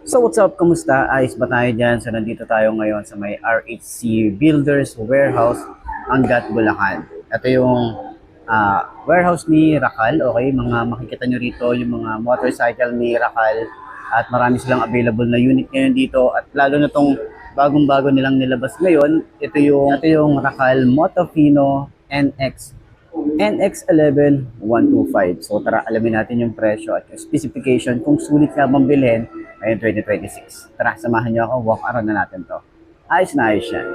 So what's up? Kamusta? Ayos ba tayo dyan? So nandito tayo ngayon sa may RHC Builders Warehouse, Angat, Bulacan. Ito yung warehouse ni Rakal. Okay, mga makikita nyo rito yung mga motorcycle ni Rakal at marami silang available na unit ngayon dito at lalo na tong bagong-bago nilang nilabas ngayon. Ito yung Rakal Motofino NX11 125. So tara alamin natin yung presyo at yung specification kung sulit nga bang bilhin ngayong 2026. Tara, samahan niyo ako, walk around na natin to. Ayos na ayos yan.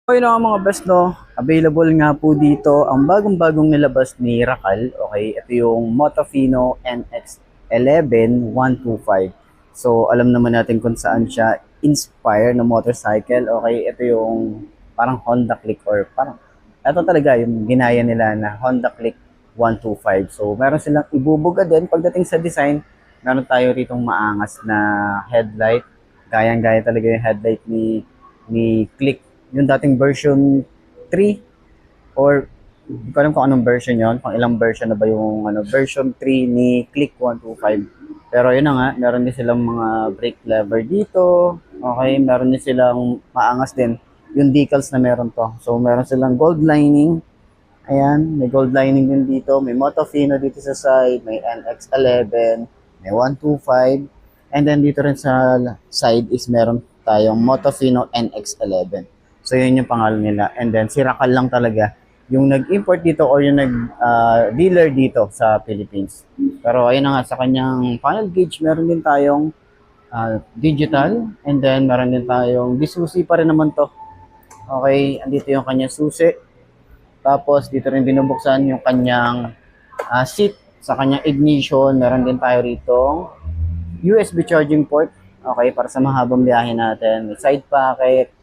Okay na mga best no, available nga po dito ang bagong-bagong nilabas ni Rakal. Okay, ito yung Motofino NX11 125. So alam naman natin kung saan siya inspire na motorcycle. Okay, ito yung parang Honda Click or parang ito talaga yung ginaya nila na Honda Click 125. So meron silang ibubuga din pagdating sa design. Meron tayo ritong maangas na headlight. Gayang-gaya talaga yung headlight ni Click yung dating version 3 or hindi ko alam kung anong version yon, pang ilang version na ba yung version 3 ni Click 125. Pero yun na nga, meron din silang mga brake lever dito. Okay, meron din silang maangas din yung decals na meron to. So meron silang gold lining. Ayan, may gold lining din dito. May Motofino dito sa side, may NX11, may 125. And then dito rin sa side is meron tayong Motofino NX11. So yun yung pangalan nila. And then si Rakal lang talaga yung nag-import dito or yung nag-dealer dito sa Philippines. Pero ayun na nga, sa kanyang panel gauge, meron din tayong digital. And then meron din tayong disusi pa rin naman to. Okay, andito yung kanyang susi. Tapos dito rin binubuksan yung kanyang seat sa kanyang ignition. Meron din tayo rito USB charging port. Okay, para sa mahabang biyahe natin. May side pocket.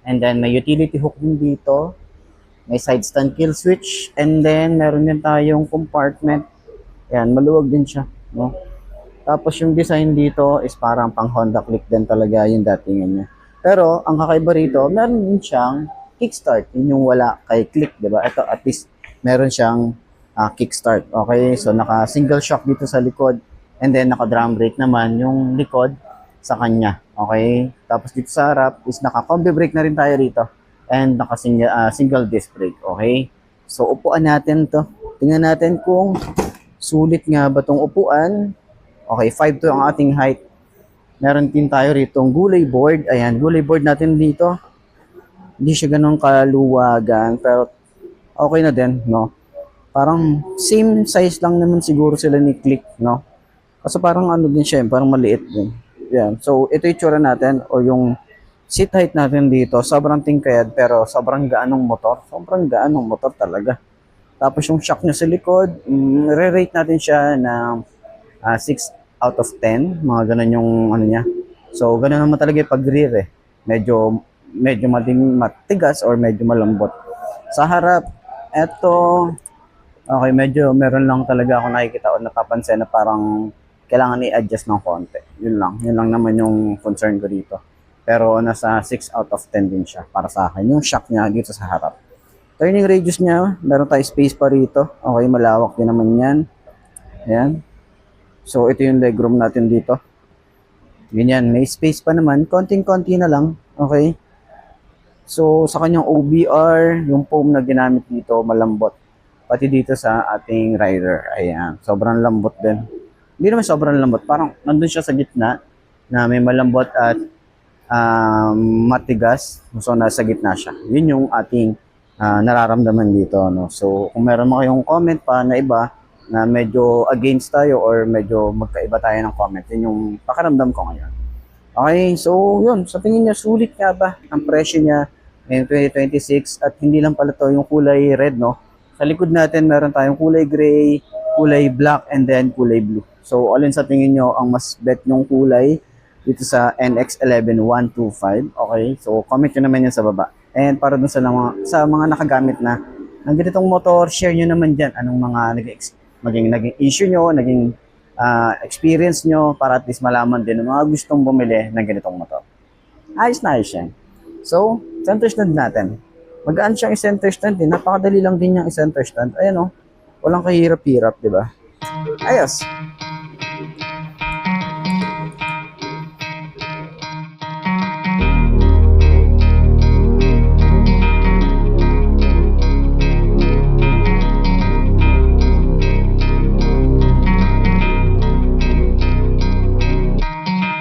And then may utility hook din dito. May side stand kill switch. And then meron din tayong compartment. Ayan, maluwag din siya. No? Tapos yung design dito is parang pang Honda Click din talaga yung datingan niya. Pero ang kakaiba rito, meron din siyang kickstart. Yun yung wala kay Click, di ba? Ito at least meron siyang kickstart. Okay, so naka single shock dito sa likod. And then naka drum brake naman yung likod sa kanya. Okay? Tapos dito sa harap is naka-combi brake na rin tayo rito. And naka-single disc brake. Okay? So upuan natin to. Tingnan natin kung sulit nga ba tong upuan. Okay, 5'2" ang ating height. Meron din tayo rito ang gulay board. Ayan, gulay board natin dito. Hindi siya ganun kaluwagan. Pero okay na din, no? Parang same size lang naman siguro sila ni Click, no? Kasi parang ano din siya, parang maliit din. Yan. So, ito yung tsura natin o yung seat height natin dito. Sobrang tingkayad pero sobrang gaanong motor. Sobrang gaanong motor talaga. Tapos yung shock niya sa likod, re-rate natin siya ng 6 out of 10. Mga ganun yung ano niya. So, ganun naman talaga yung pag-rear eh. Medyo matigas or medyo malambot. Sa harap, eto, okay, medyo meron lang talaga ako nakikita o napapansin na parang kailangan i-adjust ng konti. Yun lang naman yung concern ko dito. Pero nasa 6 out of 10 din siya para sa akin. Yung shock niya dito sa harap. Turning radius niya, meron tayo space pa rito. Okay, malawak din naman yan. Ayan. So, ito yung legroom natin dito. Ganyan, may space pa naman. Konting-konti na lang. Okay. So, sa kanyang OBR, yung foam na ginamit dito, malambot. Pati dito sa ating rider. Ayan, sobrang lambot din. Hindi naman sobrang lambot. Parang nandun siya sa gitna na may malambot at matigas. So, nasa gitna siya. Yun yung ating nararamdaman dito. No? So, kung meron mo kayong comment pa na iba na medyo against tayo or medyo magkaiba tayo ng comment, yun yung pakiramdam ko ngayon. Okay, so yun. Sa tingin niya, sulit nga ba ang presyo niya ngayong 2026 at hindi lang pala to yung kulay red, no? Sa likod natin, meron tayong kulay gray, kulay black, and then kulay blue. So, alin sa tingin nyo ang mas bet nyong kulay dito sa NX11 125. Okay, so comment nyo naman yan sa baba. And para dun sa mga nakagamit na ng ganitong motor, share nyo naman dyan anong mga naging issue nyo, naging experience nyo para at least malaman din ng mga gustong bumili ng ganitong motor. Ayos na ayos yan. So, center stand natin. Magaan siyang i-center stand din. Napakadali lang din yung i-center stand. Ayan o. Walang kahirap-hirap, di ba? Ayos.